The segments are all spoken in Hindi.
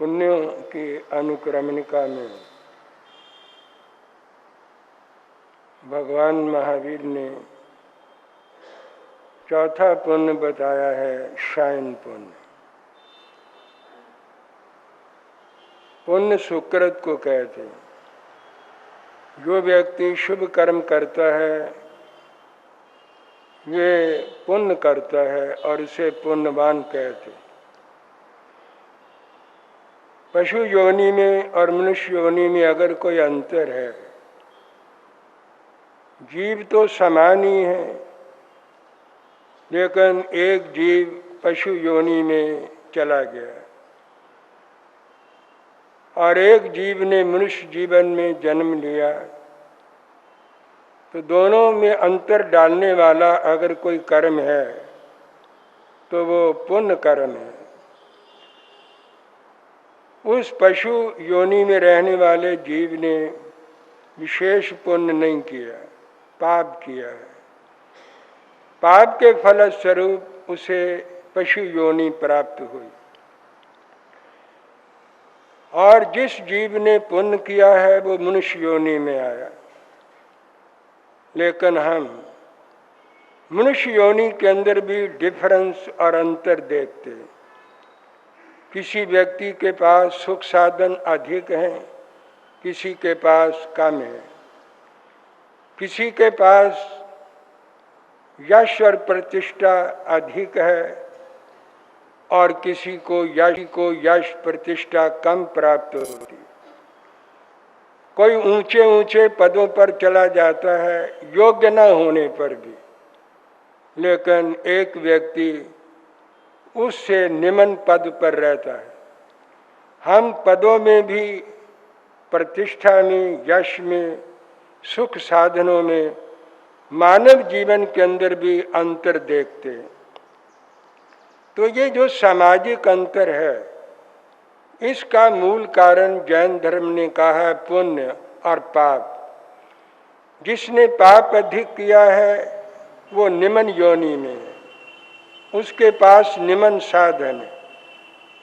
पुण्यों की अनुक्रमणिका में भगवान महावीर ने चौथा पुण्य बताया है, शयन पुण्य। पुण्य सुकृत को कहते हैं। जो व्यक्ति शुभ कर्म करता है ये पुण्य करता है और इसे पुण्यवान कहते हैं। पशु योनि में और मनुष्य योनि में अगर कोई अंतर है, जीव तो समान ही है, लेकिन एक जीव पशु योनि में चला गया और एक जीव ने मनुष्य जीवन में जन्म लिया, तो दोनों में अंतर डालने वाला अगर कोई कर्म है तो वो पुण्य कर्म है। उस पशु योनि में रहने वाले जीव ने विशेष पुण्य नहीं किया, पाप किया है। पाप के फलस्वरूप उसे पशु योनि प्राप्त हुई। और जिस जीव ने पुण्य किया है वो मनुष्य योनि में आया। लेकिन हम मनुष्य योनि के अंदर भी डिफरेंस और अंतर देखते हैं। किसी व्यक्ति के पास सुख साधन अधिक हैं, किसी के पास कम है। किसी के पास यश और प्रतिष्ठा अधिक है और किसी को यश प्रतिष्ठा कम प्राप्त होती। कोई ऊंचे ऊंचे पदों पर चला जाता है योग्य न होने पर भी, लेकिन एक व्यक्ति उससे निम्न पद पर रहता है। हम पदों में भी, प्रतिष्ठा में, यश में, सुख साधनों में, मानव जीवन के अंदर भी अंतर देखते हैं। तो ये जो सामाजिक अंतर है, इसका मूल कारण जैन धर्म ने कहा है पुण्य और पाप। जिसने पाप अधिक किया है वो निम्न योनि में है, उसके पास निम्न साधन है।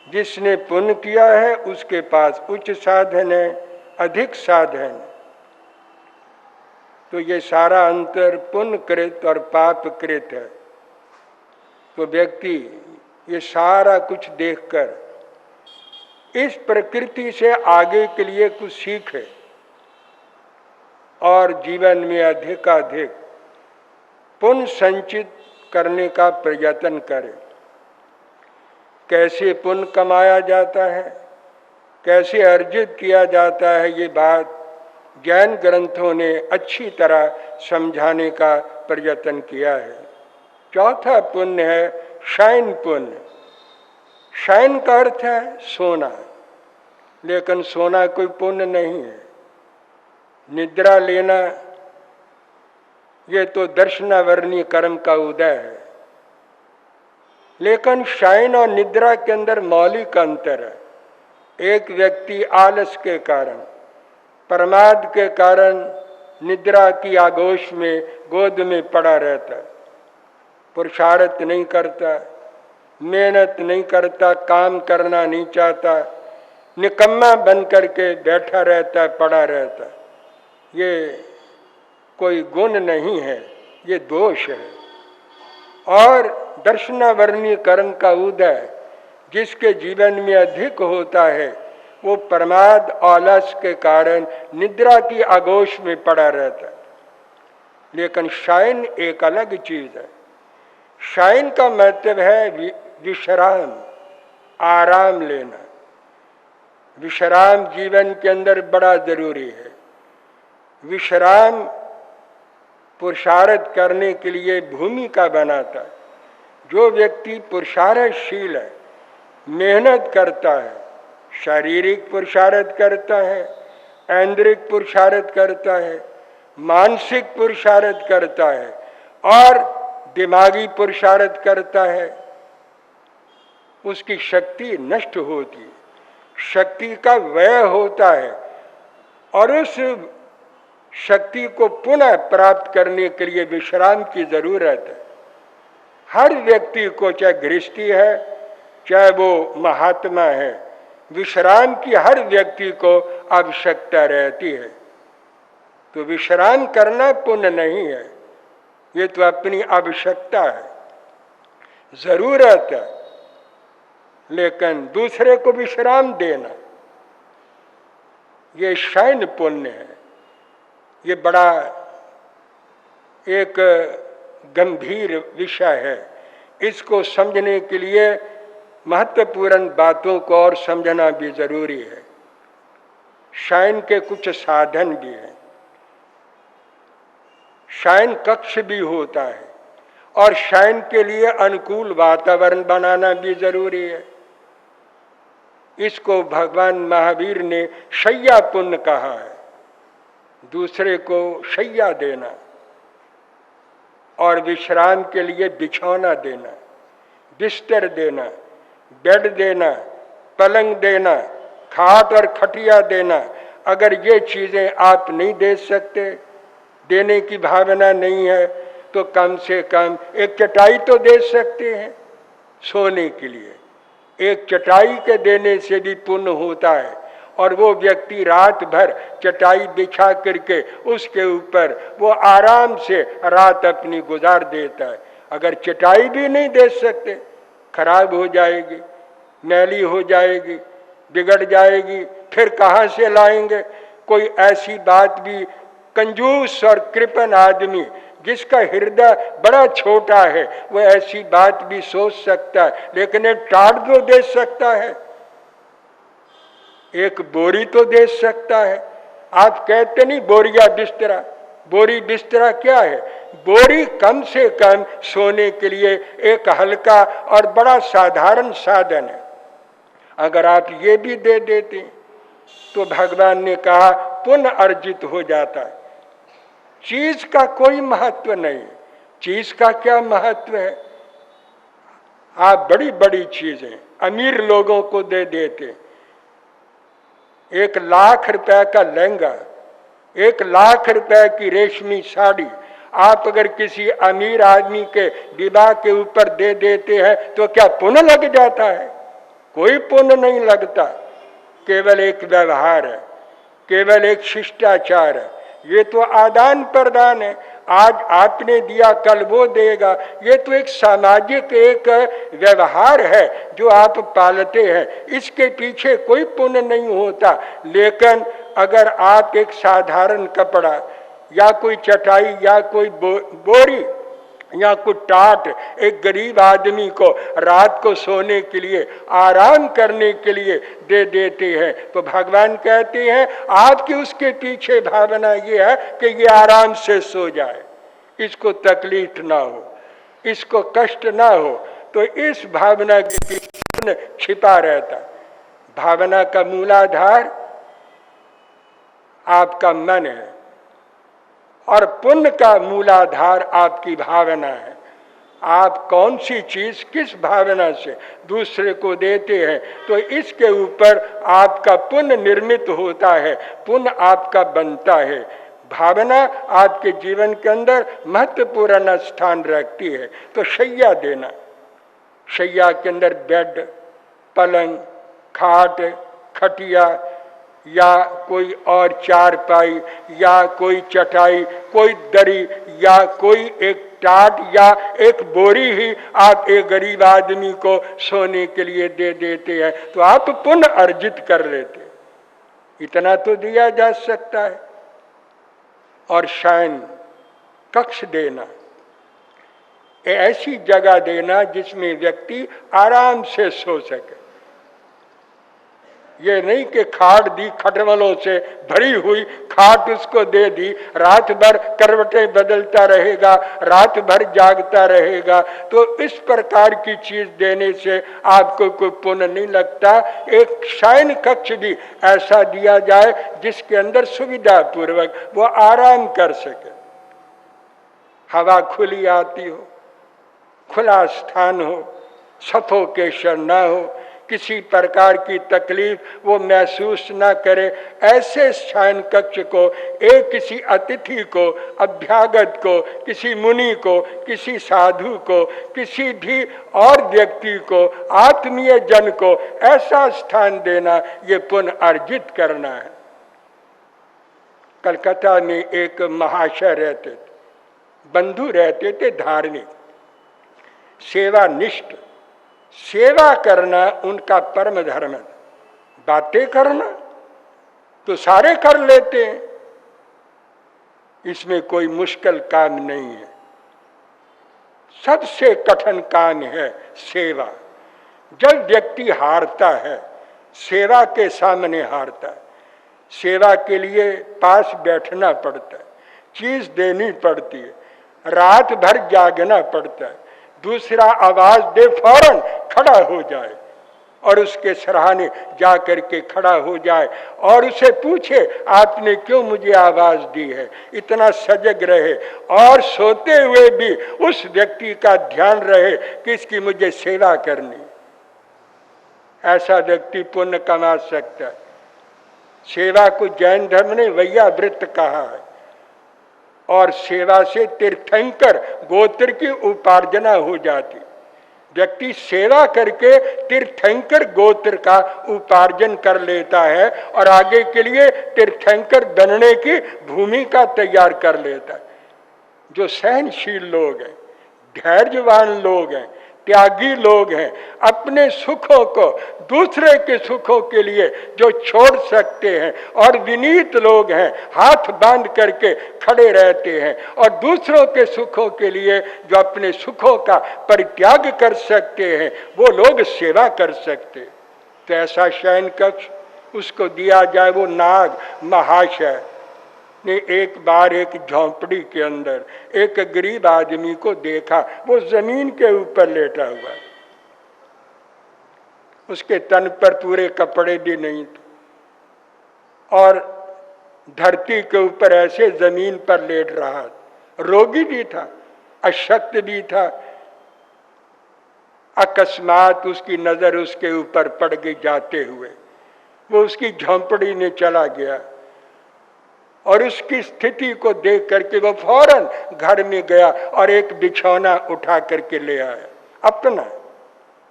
जिसने पुण्य किया है उसके पास उच्च साधन है, अधिक साधन है। तो ये सारा अंतर पुण्य कृत और पाप कृत है। तो व्यक्ति ये सारा कुछ देखकर इस प्रकृति से आगे के लिए कुछ सीखे और जीवन में अधिकाधिक पुण्य संचित करने का प्रयत्न करे। कैसे पुण्य कमाया जाता है, कैसे अर्जित किया जाता है, ये बात जैन ग्रंथों ने अच्छी तरह समझाने का प्रयत्न किया है। चौथा पुण्य है शयन पुण्य। शयन का अर्थ है सोना, लेकिन सोना कोई पुण्य नहीं है। निद्रा लेना ये तो दर्शनावर्णीय कर्म का उदय है। लेकिन शयन और निद्रा के अंदर मौलिक अंतर है। एक व्यक्ति आलस के कारण, प्रमाद के कारण निद्रा की आगोश में गोद में पड़ा रहता है, पुरुषार्थ नहीं करता, मेहनत नहीं करता, काम करना नहीं चाहता, निकम्मा बन करके बैठा रहता है, पड़ा रहता है। ये कोई गुण नहीं है, ये दोष है। और दर्शनावर्णीय कर्म का उदय जिसके जीवन में अधिक होता है वो प्रमाद आलस के कारण निद्रा की आगोश में पड़ा रहता है। लेकिन शयन एक अलग चीज है। शयन का मतलब है विश्राम, आराम लेना। विश्राम जीवन के अंदर बड़ा जरूरी है। विश्राम पुरुषार्थ करने के लिए भूमिका बनाता है। जो व्यक्ति पुरुषार्थशील है, मेहनत करता है, शारीरिक पुरुषार्थ करता है, ऐन्द्रिक पुरुषार्थ करता है, मानसिक पुरुषार्थ करता है और दिमागी पुरुषार्थ करता है, उसकी शक्ति नष्ट होती है, शक्ति का व्यय होता है। और उस शक्ति को पुनः प्राप्त करने के लिए विश्राम की जरूरत है। हर व्यक्ति को, चाहे गृहस्थी है, चाहे वो महात्मा है, विश्राम की हर व्यक्ति को आवश्यकता रहती है। तो विश्राम करना पुण्य नहीं है, ये तो अपनी आवश्यकता है, जरूरत है। लेकिन दूसरे को विश्राम देना ये शयन पुण्य है। ये बड़ा एक गंभीर विषय है। इसको समझने के लिए महत्वपूर्ण बातों को और समझना भी जरूरी है। शयन के कुछ साधन भी हैं। शयन कक्ष भी होता है और शयन के लिए अनुकूल वातावरण बनाना भी जरूरी है। इसको भगवान महावीर ने शय्या पुण्य कहा है। दूसरे को शय्या देना और विश्राम के लिए बिछौना देना, बिस्तर देना, बेड देना, पलंग देना, खाट और खटिया देना। अगर ये चीजें आप नहीं दे सकते, देने की भावना नहीं है, तो कम से कम एक चटाई तो दे सकते हैं सोने के लिए। एक चटाई के देने से भी पुण्य होता है और वो व्यक्ति रात भर चटाई बिछा करके उसके ऊपर वो आराम से रात अपनी गुजार देता है। अगर चटाई भी नहीं दे सकते, खराब हो जाएगी, मैली हो जाएगी, बिगड़ जाएगी, फिर कहाँ से लाएंगे? कोई ऐसी बात भी कंजूस और कृपण आदमी जिसका हृदय बड़ा छोटा है वो ऐसी बात भी सोच सकता है, लेकिन एक टाट तो दे सकता है, एक बोरी तो दे सकता है। आप कहते नहीं बोरिया बिस्तरा, बोरी बिस्तरा क्या है? बोरी कम से कम सोने के लिए एक हल्का और बड़ा साधारण साधन है। अगर आप ये भी दे देते तो भगवान ने कहा पुण्य अर्जित हो जाता है। चीज का कोई महत्व नहीं। चीज का क्या महत्व है? आप बड़ी बड़ी चीजें अमीर लोगों को दे देते। 1 लाख रुपए का लहंगा, 1 लाख रुपए की रेशमी साड़ी आप अगर किसी अमीर आदमी के विवाह के ऊपर दे देते हैं तो क्या पुण्य लग जाता है? कोई पुण्य नहीं लगता। केवल एक व्यवहार है, केवल एक शिष्टाचार है। ये तो आदान प्रदान है। आज आपने दिया कल वो देगा। ये तो एक सामाजिक एक व्यवहार है जो आप पालते हैं। इसके पीछे कोई पुण्य नहीं होता। लेकिन अगर आप एक साधारण कपड़ा या कोई चटाई या कोई बोरी या कोई टाट एक गरीब आदमी को रात को सोने के लिए, आराम करने के लिए दे देते हैं तो भगवान कहते हैं आपकी उसके पीछे भावना ये है कि ये आराम से सो जाए, इसको तकलीफ ना हो, इसको कष्ट ना हो। तो इस भावना के पीछे छिपा रहता। भावना का मूलाधार आपका मन है और पुण्य का मूलाधार आपकी भावना है। आप कौन सी चीज किस भावना से दूसरे को देते हैं तो इसके ऊपर आपका पुण्य निर्मित होता है, पुण्य आपका बनता है। भावना आपके जीवन के अंदर महत्वपूर्ण स्थान रखती है। तो शैया देना, शैया के अंदर बेड, पलंग, खाट, खटिया या कोई और चारपाई या कोई चटाई, कोई दरी या कोई एक टाट या एक बोरी ही आप एक गरीब आदमी को सोने के लिए दे देते हैं तो आप पुण्य अर्जित कर लेते। इतना तो दिया जा सकता है। और शयन कक्ष देना, ऐसी जगह देना जिसमें व्यक्ति आराम से सो सके। ये नहीं कि खाट दी, खटमलों से भरी हुई खाट उसको दे दी, रात भर करवटें बदलता रहेगा, रात भर जागता रहेगा। तो इस प्रकार की चीज देने से आपको कोई पुण्य नहीं लगता। एक शयन कक्ष भी ऐसा दिया जाए जिसके अंदर सुविधा पूर्वक वो आराम कर सके, हवा खुली आती हो, खुला स्थान हो, सफोकेशन ना हो, किसी प्रकार की तकलीफ वो महसूस ना करे। ऐसे शयन कक्ष को एक किसी अतिथि को, अभ्यागत को, किसी मुनि को, किसी साधु को, किसी भी और व्यक्ति को, आत्मीय जन को ऐसा स्थान देना, ये पुण्य अर्जित करना है। कलकत्ता में एक महाशय रहते थे, बंधु रहते थे, धार्मिक, सेवानिष्ठ। सेवा करना उनका परम धर्म है। बातें करना तो सारे कर लेते हैं, इसमें कोई मुश्किल काम नहीं है। सबसे कठिन काम है सेवा। जब व्यक्ति हारता है, सेवा के सामने हारता है, सेवा के लिए पास बैठना पड़ता है, चीज देनी पड़ती है, रात भर जागना पड़ता है, दूसरा आवाज दे फौरन खड़ा हो जाए और उसके सराहने जा करके खड़ा हो जाए और उसे पूछे आपने क्यों मुझे आवाज दी है, इतना सजग रहे और सोते हुए भी उस व्यक्ति का ध्यान रहे कि इसकी मुझे सेवा करनी। ऐसा व्यक्ति पुण्य कमा सकता है। सेवा को जैन धर्म ने वैया व्रत कहा है और सेवा से तीर्थंकर गोत्र की उपार्जना हो जाती। व्यक्ति सेवा करके तीर्थंकर गोत्र का उपार्जन कर लेता है और आगे के लिए तीर्थंकर बनने की भूमिका तैयार कर लेता है। जो सहनशील लोग हैं, धैर्यवान लोग हैं, त्यागी लोग हैं, अपने सुखों को दूसरे के सुखों के लिए जो छोड़ सकते हैं और विनीत लोग हैं, हाथ बांध करके खड़े रहते हैं और दूसरों के सुखों के लिए जो अपने सुखों का परित्याग कर सकते हैं, वो लोग सेवा कर सकते। तो ऐसा शयन कक्ष उसको दिया जाए। वो नाग महाशय ने एक बार एक झोंपड़ी के अंदर एक गरीब आदमी को देखा, वो जमीन के ऊपर लेटा हुआ, उसके तन पर पूरे कपड़े भी नहीं थे और धरती के ऊपर ऐसे जमीन पर लेट रहा, रोगी भी था, अशक्त भी था। अकस्मात उसकी नजर उसके ऊपर पड़ गई जाते हुए, वो उसकी झोंपड़ी में चला गया और उसकी स्थिति को देख करके वो फौरन घर में गया और एक बिछौना उठा करके ले आया अपना,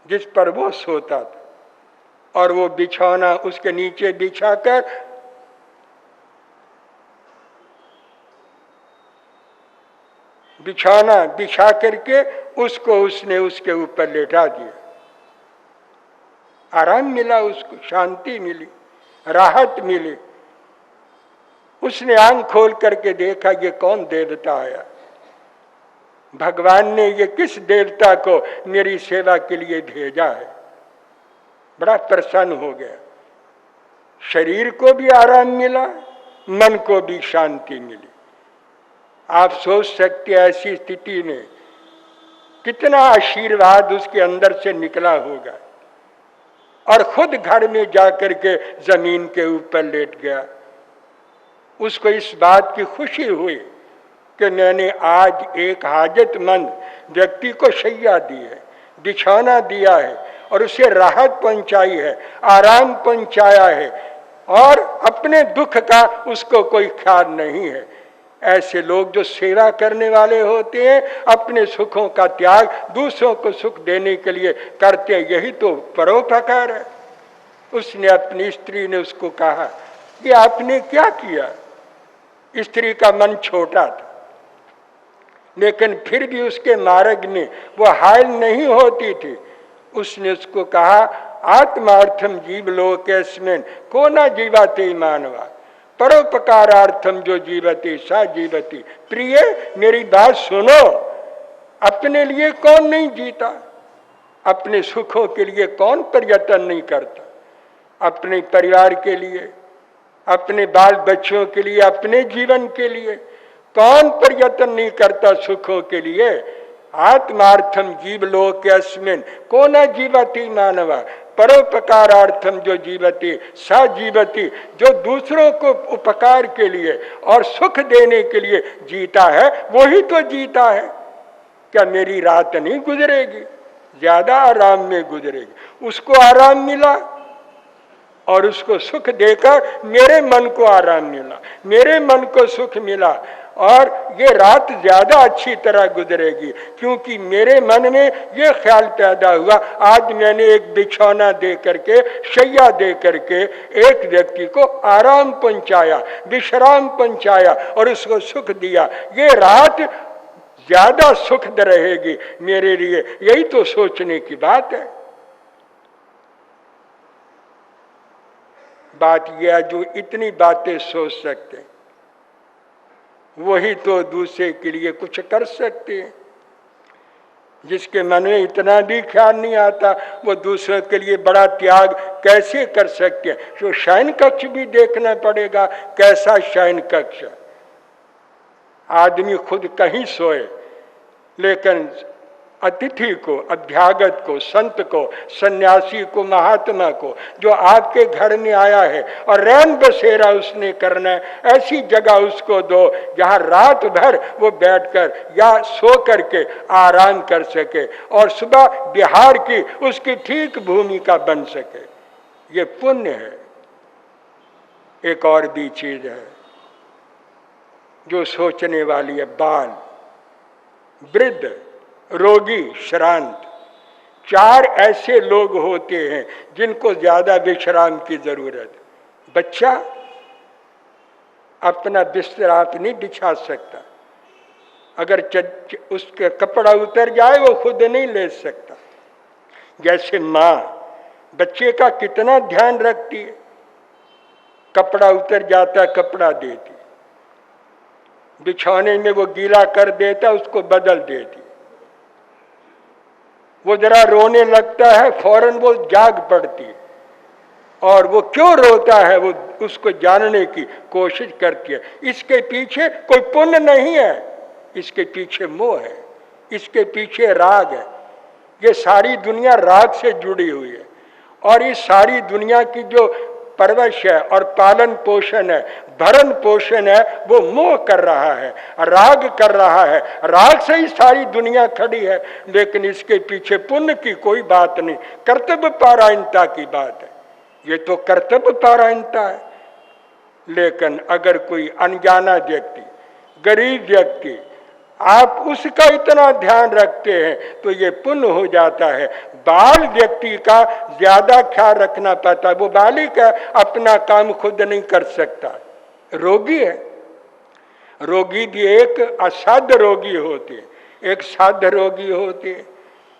जिस पर वो सोता था, और वो बिछौना उसके नीचे बिछाकर बिछौना बिछा करके उसको उसने उसके ऊपर लेटा दिया। आराम मिला उसको, शांति मिली, राहत मिली। उसने आंख खोल करके देखा ये कौन देवता आया, भगवान ने ये किस देवता को मेरी सेवा के लिए भेजा है। बड़ा प्रसन्न हो गया, शरीर को भी आराम मिला, मन को भी शांति मिली। आप सोच सकते ऐसी स्थिति में कितना आशीर्वाद उसके अंदर से निकला होगा, और खुद घर में जाकर के जमीन के ऊपर लेट गया। उसको इस बात की खुशी हुई कि मैंने आज एक हाजतमंद व्यक्ति को शैया दी है, बिछौना दिया है और उसे राहत पहुंचाई है, आराम पहुंचाया है, और अपने दुख का उसको कोई ख्याल नहीं है। ऐसे लोग जो सेवा करने वाले होते हैं, अपने सुखों का त्याग दूसरों को सुख देने के लिए करते हैं, यही तो परोपकार है। उसने अपनी स्त्री ने उसको कहा कि आपने क्या किया। स्त्री का मन छोटा था, लेकिन फिर भी उसके मार्ग में वो हायल नहीं होती थी। उसने उसको कहा आत्मार्थम जीव लोकेस्मिन् को न जीवति मानवा परोपकारार्थम जो जीवति सा जीवति। प्रिय मेरी बात सुनो, अपने लिए कौन नहीं जीता, अपने सुखों के लिए कौन प्रयत्न नहीं करता, अपने परिवार के लिए, अपने बाल बच्चों के लिए, अपने जीवन के लिए कौन प्रयत्न नहीं करता सुखों के लिए। आत्मार्थम जीव लोकेस्मिन् को न जीवति मानवा परोपकारार्थम जो जीवति सा जीवति। जो दूसरों को उपकार के लिए और सुख देने के लिए जीता है, वही तो जीता है। क्या मेरी रात नहीं गुजरेगी, ज्यादा आराम में गुजरेगी। उसको आराम मिला और उसको सुख देकर मेरे मन को आराम मिला, मेरे मन को सुख मिला, और ये रात ज्यादा अच्छी तरह गुजरेगी, क्योंकि मेरे मन में ये ख्याल पैदा हुआ, आज मैंने एक बिछौना दे करके, शैया दे करके एक व्यक्ति को आराम पहुंचाया, विश्राम पहुंचाया और उसको सुख दिया, ये रात ज्यादा सुखद रहेगी मेरे लिए। यही तो सोचने की बात है। बात यह है, जो इतनी बातें सोच सकते वही तो दूसरे के लिए कुछ कर सकते हैं। जिसके मन में इतना भी ख्याल नहीं आता, वो दूसरों के लिए बड़ा त्याग कैसे कर सकते हैं। तो शयन कक्ष भी देखना पड़ेगा, कैसा शयन कक्ष। आदमी खुद कहीं सोए, लेकिन अतिथि को, अभ्यागत को, संत को, सन्यासी को, महात्मा को, जो आपके घर में आया है और रैन बसेरा उसने करना है, ऐसी जगह उसको दो जहां रात भर वो बैठकर या सो करके आराम कर सके और सुबह बिहार की उसकी ठीक भूमिका बन सके। ये पुण्य है। एक और भी चीज है जो सोचने वाली है। बाल, वृद्ध, रोगी, श्रांत, चार ऐसे लोग होते हैं जिनको ज्यादा विश्राम की जरूरत। बच्चा अपना बिस्तर आप नहीं बिछा सकता, अगर उसका कपड़ा उतर जाए वो खुद नहीं ले सकता। जैसे माँ बच्चे का कितना ध्यान रखती है, कपड़ा उतर जाता कपड़ा देती, बिछौने में वो गीला कर देता उसको बदल देती, वो जरा रोने लगता है फौरन वो जाग पड़ती है और वो क्यों रोता है वो उसको जानने की कोशिश करती है। इसके पीछे कोई पुण्य नहीं है, इसके पीछे मोह है, इसके पीछे राग है। ये सारी दुनिया राग से जुड़ी हुई है और इस सारी दुनिया की जो परवश है और पालन पोषण है, भरण पोषण है, वो मोह कर रहा है, राग कर रहा है। राग से ही सारी दुनिया खड़ी है, लेकिन इसके पीछे पुण्य की कोई बात नहीं, कर्तव्य पारायणता की बात है। ये तो कर्तव्य पारायणता है। लेकिन अगर कोई अनजाना व्यक्ति, गरीब व्यक्ति, आप उसका इतना ध्यान रखते हैं तो ये पुण्य हो जाता है। बाल व्यक्ति का ज्यादा ख्याल रखना पड़ता है, वो बालिक है, अपना काम खुद नहीं कर सकता। रोगी है, रोगी भी एक असाध्य रोगी होते हैं, एक साध्य रोगी होते हैं,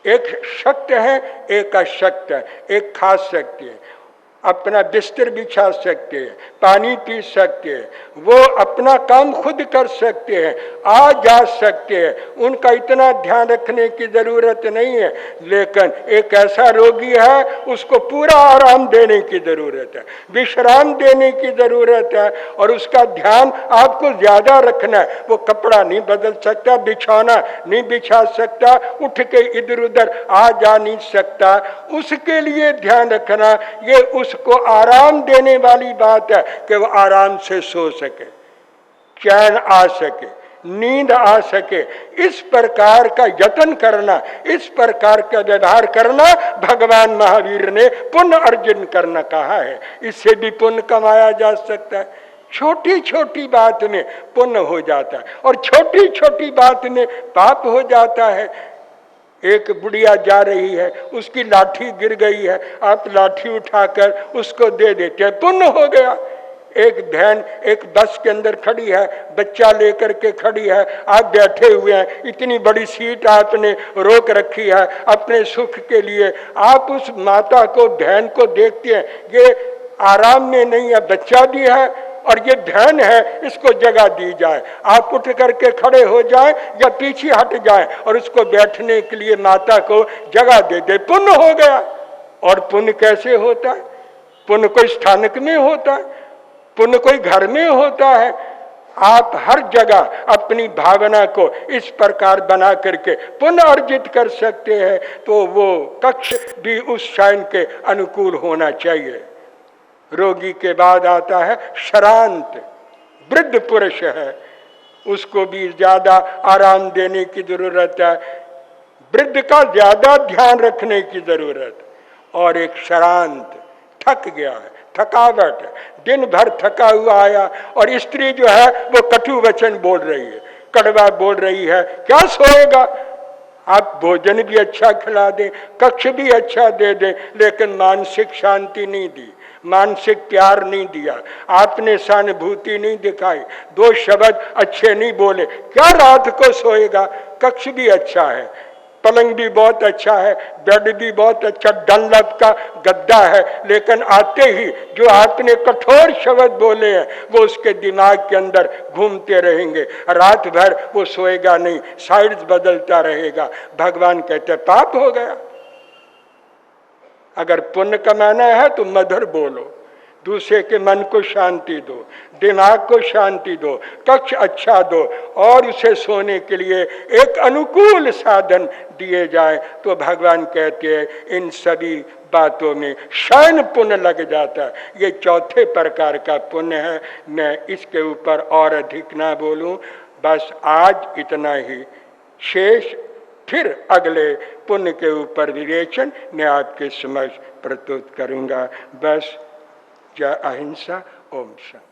एक शक्त है, एक अशक्त है। एक खा सकते हैं, अपना बिस्तर बिछा सकते हैं, पानी पी सकते हैं, वो अपना काम खुद कर सकते हैं, आ जा सकते हैं, उनका इतना ध्यान रखने की जरूरत नहीं है। लेकिन एक ऐसा रोगी है, उसको पूरा आराम देने की जरूरत है, विश्राम देने की जरूरत है और उसका ध्यान आपको ज्यादा रखना है। वो कपड़ा नहीं बदल सकता, बिछौना नहीं बिछा सकता, उठ के इधर उधर आ जा नहीं सकता, उसके लिए ध्यान रखना। ये उसको आराम देने वाली बात है कि वो आराम से सो सके, चैन आ सके, नींद आ सके। इस प्रकार का यत्न करना, इस प्रकार का व्यवहार करना भगवान महावीर ने पुण्य अर्जन करना कहा है। इससे भी पुण्य कमाया जा सकता है। छोटी छोटी बात में पुण्य हो जाता है और छोटी छोटी बात में पाप हो जाता है। एक बुढ़िया जा रही है, उसकी लाठी गिर गई है, आप लाठी उठाकर उसको दे देते हैं, पुण्य हो गया। एक बहन एक बस के अंदर खड़ी है, बच्चा लेकर के खड़ी है, आप बैठे हुए हैं, इतनी बड़ी सीट आपने रोक रखी है अपने सुख के लिए, आप उस माता को, बहन को देखते हैं, ये आराम में नहीं है, बच्चा भी है और ये बहन है, इसको जगह दी जाए। आप उठ करके खड़े हो जाएं या पीछे हट जाएं और उसको बैठने के लिए माता को जगह दे दे, पुण्य हो गया। और पुण्य कैसे होता है? पुण्य कोई स्थानक में होता है, पुण्य कोई घर में होता है। आप हर जगह अपनी भावना को इस प्रकार बना करके पुण्य अर्जित कर सकते हैं, तो वो कक्ष भी उस शयन के अनुकूल होना चाहिए। रोगी के बाद आता है श्रांत, वृद्ध पुरुष है, उसको भी ज्यादा आराम देने की जरूरत है, वृद्ध का ज्यादा ध्यान रखने की जरूरत। और एक श्रांत, थक गया है, थकावट है, दिन भर थका हुआ आया और स्त्री जो है वो कटु वचन बोल रही है, कड़वा बोल रही है, क्या सोएगा? आप भोजन भी अच्छा खिला दें, कक्ष भी अच्छा दे दें, लेकिन मानसिक शांति नहीं दी, मानसिक प्यार नहीं दिया, आपने सहानुभूति नहीं दिखाई, दो शब्द अच्छे नहीं बोले, क्या रात को सोएगा? कक्ष भी अच्छा है, पलंग भी बहुत अच्छा है, बेड भी बहुत अच्छा, डनलप का गद्दा है, लेकिन आते ही जो आपने कठोर शब्द बोले हैं वो उसके दिमाग के अंदर घूमते रहेंगे, रात भर वो सोएगा नहीं, साइड्स बदलता रहेगा। भगवान कहते पाप हो गया। अगर पुण्य कमाना है तो मधुर बोलो, दूसरे के मन को शांति दो, दिमाग को शांति दो, कक्ष अच्छा दो और उसे सोने के लिए एक अनुकूल साधन दिए जाए, तो भगवान कहते हैं इन सभी बातों में शयन पुण्य लग जाता है। ये चौथे प्रकार का पुण्य है। मैं इसके ऊपर और अधिक ना बोलूं, बस आज इतना ही, शेष फिर अगले पुण्य के ऊपर विवेचन मैं आपके समक्ष प्रस्तुत करूंगा। बस जय अहिंसा। ओम शांति।